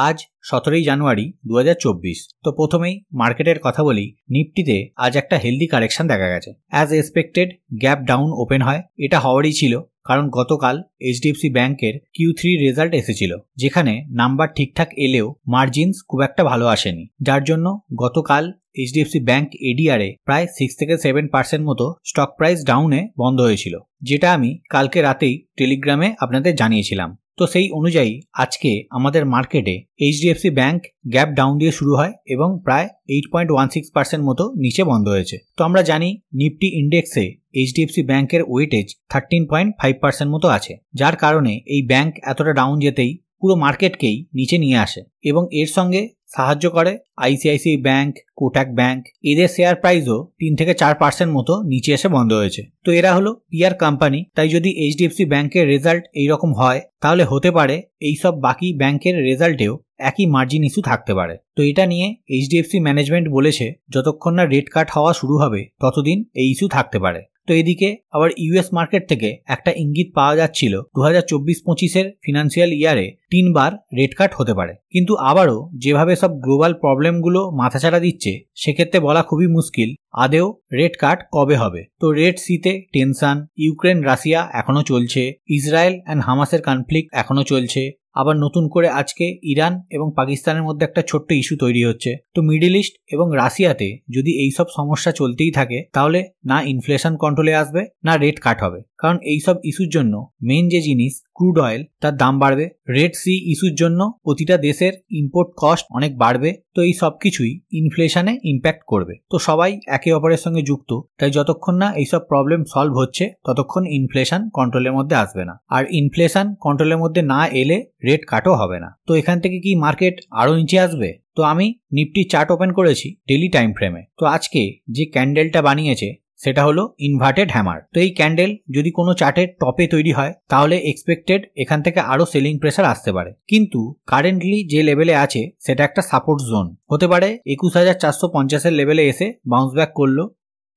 আজ 17 জানুয়ারি 2024। তো প্রথমেই মার্কেটের কথা বলি। নিফটিতে আজ একটা হেলদি কারেকশন দেখা গেছে। As expected gap down open হয়, এটা হওয়ারই ছিল, কারণ গতকাল এইচডিএফসি ব্যাংকের Q3 রেজাল্ট এসেছিল, যেখানে নাম্বার ঠিকঠাক এলেও মার্জিনস খুব একটা ভালো আসেনি, যার জন্য গতকাল এইচডিএফসি ব্যাংক এডিআরে প্রায় 6 থেকে 7% মতো স্টক প্রাইস ডাউনে বন্ধ হয়েছিল, যেটা আমি কালকে রাতেই টেলিগ্রামে আপনাদের জানিয়েছিলাম। তো সেই অনুযায়ী আজকে আমাদের মার্কেটে এইচডিএফসি ব্যাংক গ্যাপ ডাউন দিয়ে শুরু হয় এবং প্রায় 8.16% মতো নিচে বন্ধ হয়েছে। তো আমরা জানি নিফটি ইন্ডেক্সে এইচডিএফসি ব্যাংকের ওয়েটেজ 13.5% মতো আছে, যার কারণে এই ব্যাংক এতটা ডাউন যেতেই পুরো মার্কেটকেই নিচে নিয়ে আসে এবং এর সঙ্গে সাহায্য করে আইসিআইসিআই ব্যাংক, কোটাক ব্যাংক। এদের শেয়ার প্রাইসও 3 থেকে 4% মতো নিচে এসে বন্ধ হয়েছে। তো এরা হলো পিয়ার কোম্পানি, তাই যদি এইচডিএফসি ব্যাংকের রেজাল্ট এইরকম হয় তাহলে হতে পারে এইসব বাকি ব্যাংকের রেজাল্টেও একই মার্জিন ইস্যু থাকতে পারে। তো এটা নিয়ে এইচডিএফসি ম্যানেজমেন্ট বলেছে যতক্ষণ না রেট কাট হওয়া শুরু হবে ততদিন এই ইস্যু থাকতে পারে। তো এদিকে আবার ইউএস মার্কেট থেকে একটা ইঙ্গিত পাওয়া যাচ্ছিল 2024-25 ফিনান্সিয়াল ইয়ারে 3 বার রেট কাট হতে পারে, কিন্তু আবারও যেভাবে সব গ্লোবাল প্রবলেমগুলো মাথাচাড়া দিচ্ছে সেক্ষেত্রে বলা খুবই মুশকিল আদেও রেট কাট কবে হবে। তো রেড সিতে টেনশন, ইউক্রেন রাশিয়া এখনো চলছে, ইসরায়েল অ্যান্ড হামাসের কনফ্লিক্ট এখনো চলছে, আবার নতুন করে আজকে ইরান এবং পাকিস্তানের মধ্যে একটা ছোট্ট ইস্যু তৈরি হচ্ছে। তো মিডল ইস্ট এবং রাশিয়াতে যদি এইসব সমস্যা চলতেই থাকে তাহলে না ইনফ্লেশন কন্ট্রোলে আসবে না রেট কাট হবে, কারণ এইসব ইস্যুর জন্য মেন যে জিনিস ক্রুড অয়েল তার দাম বাড়বে। রেড সি ইস্যুর জন্য প্রতিটা দেশের ইম্পোর্ট কস্ট অনেক বাড়বে। তো এই সব কিছুই ইনফ্লেশনে ইম্প্যাক্ট করবে। তো সবাই একে অপরের সঙ্গে যুক্ত, তাই যতক্ষণ না এইসব প্রবলেম সলভ হচ্ছে ততক্ষণ ইনফ্লেশন কন্ট্রোলের মধ্যে আসবে না, আর ইনফ্লেশন কন্ট্রোলের মধ্যে না এলে রেট কাটও হবে না। তো এখান থেকে কি মার্কেট আরো নিচে আসবে? তো আমি নিফটি চার্ট ওপেন করেছি ডেইলি টাইম ফ্রেমে। তো আজকে যে ক্যান্ডেলটা বানিয়েছে সেটা হলো ইনভার্টেড হ্যামার। তো এই ক্যান্ডেল যদি কোনো চার্টের টপে তৈরি হয় তাহলে এক্সপেক্টেড এখান থেকে আরো সেলিং প্রেসার আসতে পারে, কিন্তু কারেন্টলি যে লেভেলে আছে সেটা একটা সাপোর্ট জোন হতে পারে। 21,450 লেভেলে এসে বাউন্স ব্যাক করলো,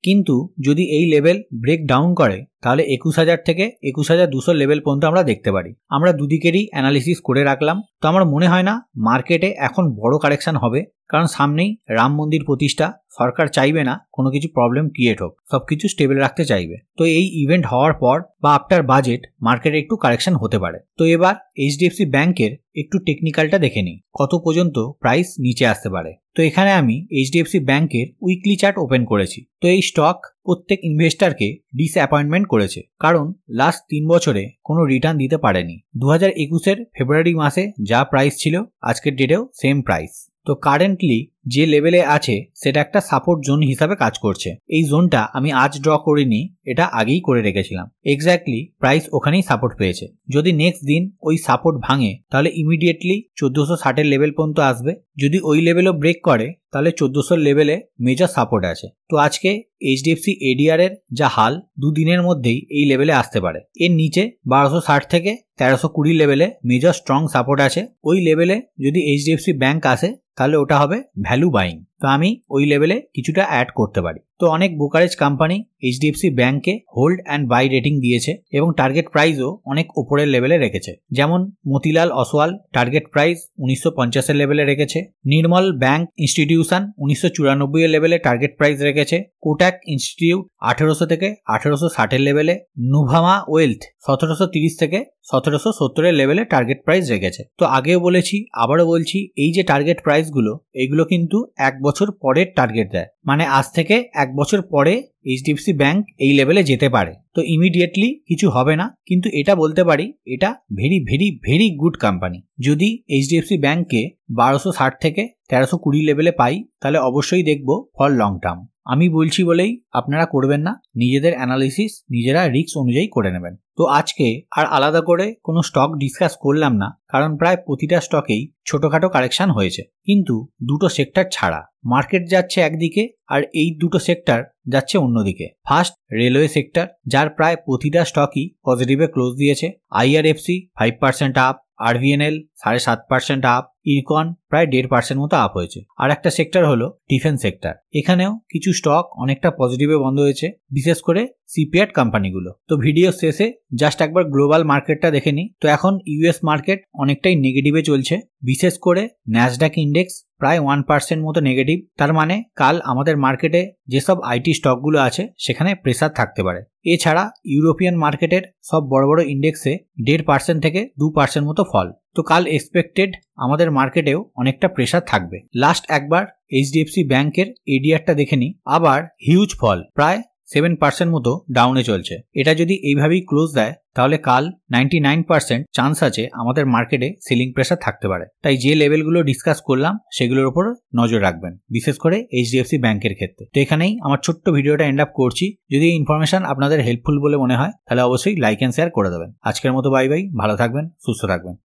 কিন্তু যদি এই লেভেল ব্রেক ডাউন করে তাহলে 21,000 থেকে 21,200 লেভেল পর্যন্ত আমরা দেখতে পারি। আমরা দুদিকেরই অ্যানালিসিস করে রাখলাম। তো আমার মনে হয় না মার্কেটে এখন বড় কারেকশন হবে, কারণ সামনেই রাম মন্দির প্রতিষ্ঠা। সরকার চাইবে না কোনো কিছু প্রবলেম ক্রিয়েট হোক, সবকিছু স্টেবল রাখতে চাইবে। তো এই ইভেন্ট হওয়ার পর বা আফটার বাজেট মার্কেটে একটু কারেকশন হতে পারে। তো এবার এইচডিএফসি ব্যাংকের একটু টেকনিক্যালটা দেখে নিই, কত পর্যন্ত প্রাইস নিচে আসতে পারে। তো এখানে আমি এইচডিএফসি ব্যাংকের উইকলি চার্ট ওপেন করেছি। তো এই স্টক প্রত্যেক ইনভেস্টরকে ডিসঅ্যাপয়েন্টমেন্ট করেছে, কারণ লাস্ট 3 বছরে কোনো রিটার্ন দিতে পারেনি। 2021 ফেব্রুয়ারি মাসে যা প্রাইস ছিল আজকের ডেটেও সেম প্রাইস। তো কারেন্টলি যে লেভেলে আছে সেটা একটা সাপোর্ট জোন হিসাবে কাজ করছে। এই জোনটা আমি আজ ড্র করিনি, এটা আগেই করে রেখেছিলাম। এক্স্যাক্টলি প্রাইস ওখানেই সাপোর্ট পেয়েছে। যদি নেক্সট দিন ওই সাপোর্ট ভাঙে তাহলে ইমিডিয়েটলি 1460 লেভেল পর্যন্ত আসবে। যদি ওই লেভেলও ব্রেক করে তাহলে 1400 লেভেলে মেজর সাপোর্ট আছে। তো আজকে এইচডিএফসি এডিআর এর যা হাল, দুদিনের মধ্যেই এই লেভেলে আসতে পারে। এর নিচে 1260 থেকে 1320 লেভেলে মেজর স্ট্রং সাপোর্ট আছে। ওই লেভেলে যদি এইচডিএফসি ব্যাংক আসে তাহলে ওটা হবে ভ্যালু বাইং। তো আমি ওই লেভেলে কিছুটা অ্যাড করতে পারি। তো অনেক ব্রোকারেজ কোম্পানি এইচডিএফসি ব্যাংকে হোল্ড অ্যান্ড বাই রেটিং দিয়েছে এবং টার্গেট প্রাইসও অনেক উপরের লেভেলে রেখেছে। যেমন মতিলাল অসওয়াল টার্গেট প্রাইস 1950 লেভেলে রেখেছে, নির্মল ব্যাংক ইনস্টিটিউশন 1994 লেভেলে টার্গেট প্রাইস রেখেছে, কোটাক ইনস্টিটিউট 1800 থেকে 1860 লেভেলে, নুভামা ওয়েলথ 1730 থেকে 1770 লেভেলে টার্গেট প্রাইস রেখেছে। তো আগেও বলেছি আবারও বলছি, এই যে টার্গেট প্রাইসগুলো এগুলো কিন্তু 1 বছর পরের টার্গেট দেয়, মানে আজ থেকে 1 বছর পরে এইচডিএফসি ব্যাংক এই লেভেলে যেতে পারে। তো ইমিডিয়েটলি কিছু হবে না, কিন্তু এটা বলতে পারি এটা very very very good company. যদি এইচডিএফসি ব্যাংককে 1260 থেকে 1320 লেভেলে পাই তাহলে অবশ্যই দেখব ফর লং টার্ম। আমি বলছি বলেই আপনারা করবেন না, নিজেদের অ্যানালিসিস নিজেরা রিস্ক অনুযায়ী করে নেবেন। তো আজকে আর আলাদা করে কোনো স্টক ডিসকাস করলাম না, কারণ প্রায় প্রতিটা স্টকেই ছোটখাটো কারেকশন হয়েছে, কিন্তু দুটো সেক্টর ছাড়া। মার্কেট যাচ্ছে একদিকে আর এই দুটো সেক্টর যাচ্ছে অন্যদিকে। ফার্স্ট রেলওয়ে সেক্টর, যার প্রায় প্রতিটা স্টকই পজিটিভে ক্লোজ দিয়েছে। IRFC 5% up, RVNL 7.5% up, IRCON প্রায় 1.5% মতো আপ হয়েছে। আর একটা সেক্টর হলো ডিফেন্স সেক্টর, এখানেও কিছু স্টক অনেকটা পজিটিভে বন্ধ হয়েছে, বিশেষ করে সিপিয়ার্ড কোম্পানিগুলো। তো ভিডিও শেষে জাস্ট একবার গ্লোবাল মার্কেটটা দেখে নিই। তো এখন ইউএস মার্কেট অনেকটাই নেগেটিভে চলছে, বিশেষ করে ন্যাসডাক ইন্ডেক্স প্রায় 1% মতো নেগেটিভ। তার মানে কাল আমাদের মার্কেটে যেসব আইটি স্টকগুলো আছে সেখানে প্রেসার থাকতে পারে। এছাড়া ইউরোপিয়ান মার্কেটের সব বড় বড় ইন্ডেক্সে 1.5% থেকে 2% মতো ফল। তো কাল এক্সপেক্টেড আমাদের মার্কেটেও অনেকটা প্রেসার থাকবে। লাস্ট একবার HDFC ব্যাংকের এডিআরটা দেখে নিই, আবার হিউজ ফল, প্রায় 7% মতো ডাউনে চলছে। এটা যদি এইভাবেই ক্লোজ দেয় তাহলে কাল 99% চান্স আছে আমাদের মার্কেটে সেলিং প্রেসার থাকতে পারে। তাই যে লেভেলগুলো ডিসকাস করলাম সেগুলোর উপর নজর রাখবেন, বিশেষ করে HDFC ব্যাংকের ক্ষেত্রে। তো এখানেই আমার ছোট্ট ভিডিওটা এন্ড আপ করছি। যদি এই ইনফরমেশন আপনাদের হেল্পফুল বলে মনে হয় তাহলে অবশ্যই লাইক এন্ড শেয়ার করে দেবেন। আজকের মতো বাই বাই, ভালো থাকবেন, সুস্থ থাকবেন।